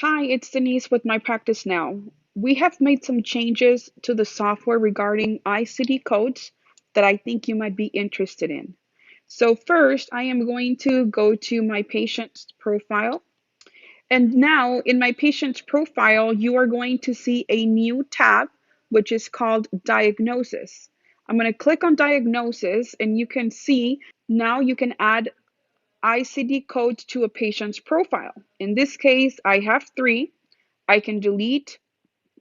Hi, it's Denise with My Practice Now. We have made some changes to the software regarding ICD codes that I think you might be interested in. So first, I am going to go to my patient's profile. And now in my patient's profile, you are going to see a new tab, which is called Diagnosis. I'm going to click on Diagnosis and you can see now you can add ICD codes to a patient's profile. In this case, I have three. I can delete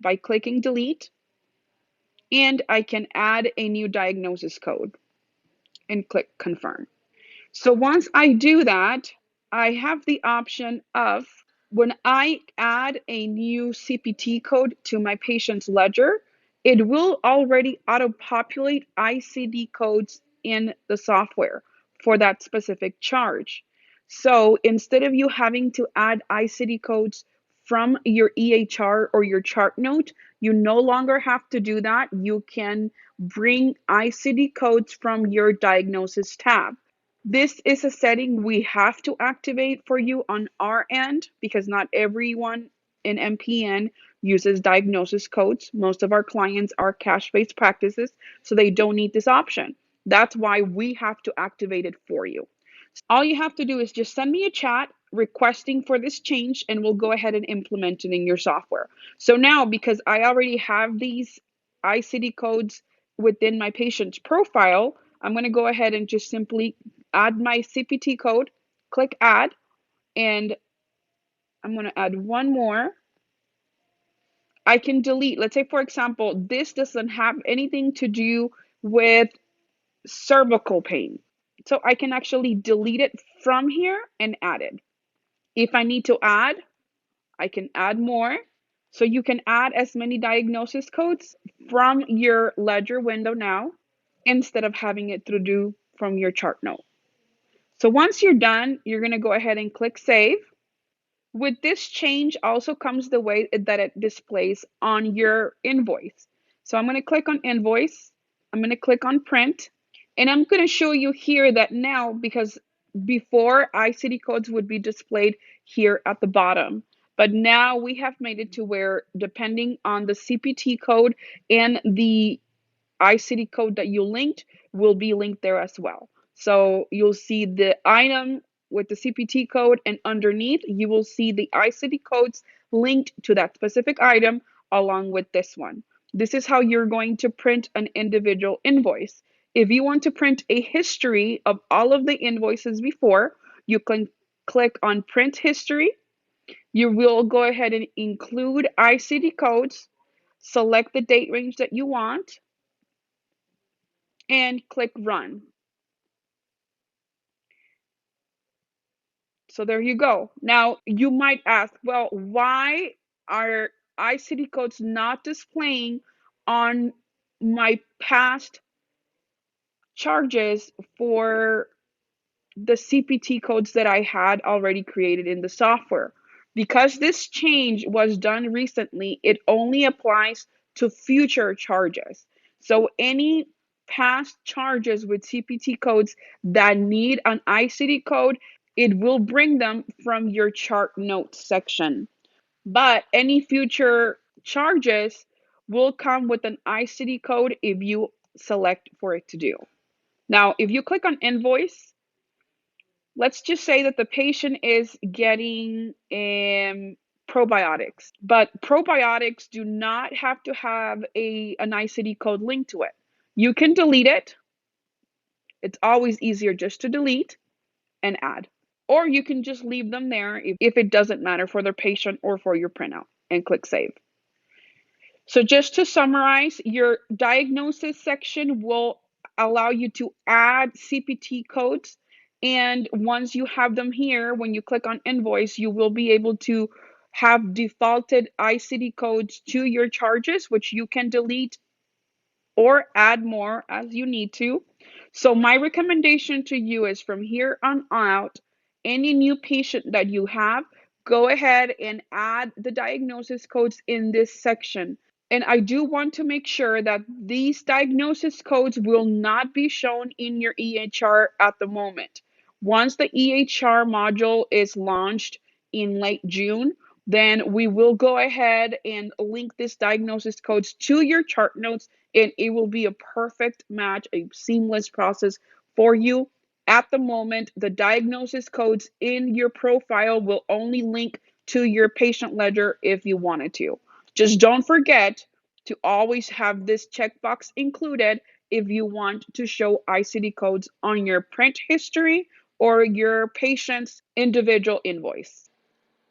by clicking delete, and I can add a new diagnosis code and click confirm. So once I do that, I have the option of when I add a new CPT code to my patient's ledger, it will already auto-populate ICD codes in the software for that specific charge. So instead of you having to add ICD codes from your EHR or your chart note, you no longer have to do that. You can bring ICD codes from your diagnosis tab. This is a setting we have to activate for you on our end because not everyone in MPN uses diagnosis codes. Most of our clients are cash-based practices, so they don't need this option. That's why we have to activate it for you. All you have to do is just send me a chat requesting for this change, and we'll go ahead and implement it in your software. So now, because I already have these ICD codes within my patient's profile, I'm going to go ahead and just simply add my CPT code, click add, and I'm going to add one more. I can delete, let's say, for example, this doesn't have anything to do with cervical pain. So I can actually delete it from here and add it. If I need to add, I can add more. So you can add as many diagnosis codes from your ledger window now instead of having it to do from your chart note. So once you're done, you're going to go ahead and click save. With this change also comes the way that it displays on your invoice. So I'm going to click on invoice. I'm going to click on print. And I'm going to show you here that now, because before ICD codes would be displayed here at the bottom, but now we have made it to where depending on the CPT code and the ICD code that you linked will be linked there as well. So you'll see the item with the CPT code, and underneath you will see the ICD codes linked to that specific item along with this one. This is how you're going to print an individual invoice. If you want to print a history of all of the invoices before, you can click on print history. You will go ahead and include ICD codes, select the date range that you want, and click run. So there you go. Now you might ask, well, why are ICD codes not displaying on my past charges for the CPT codes that I had already created in the software? Because this change was done recently, it only applies to future charges. So any past charges with CPT codes that need an ICD code, it will bring them from your chart notes section. But any future charges will come with an ICD code if you select for it to do. Now, if you click on invoice, let's just say that the patient is getting probiotics, but probiotics do not have to have an ICD code linked to it. You can delete it. It's always easier just to delete and add. Or you can just leave them there if it doesn't matter for the patient or for your printout, and click save. So just to summarize, your diagnosis section will allow you to add CPT codes. And once you have them here, when you click on invoice, you will be able to have defaulted ICD codes to your charges, which you can delete or add more as you need to. So my recommendation to you is from here on out, any new patient that you have, go ahead and add the diagnosis codes in this section. And I do want to make sure that these diagnosis codes will not be shown in your EHR at the moment. Once the EHR module is launched in late June, then we will go ahead and link this diagnosis codes to your chart notes, and it will be a perfect match, a seamless process for you. At the moment, the diagnosis codes in your profile will only link to your patient ledger if you wanted to. Just don't forget to always have this checkbox included if you want to show ICD codes on your print history or your patient's individual invoice.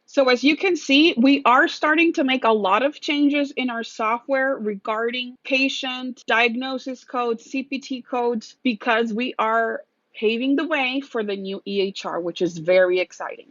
So as you can see, we are starting to make a lot of changes in our software regarding patient diagnosis codes, CPT codes, because we are paving the way for the new EHR, which is very exciting.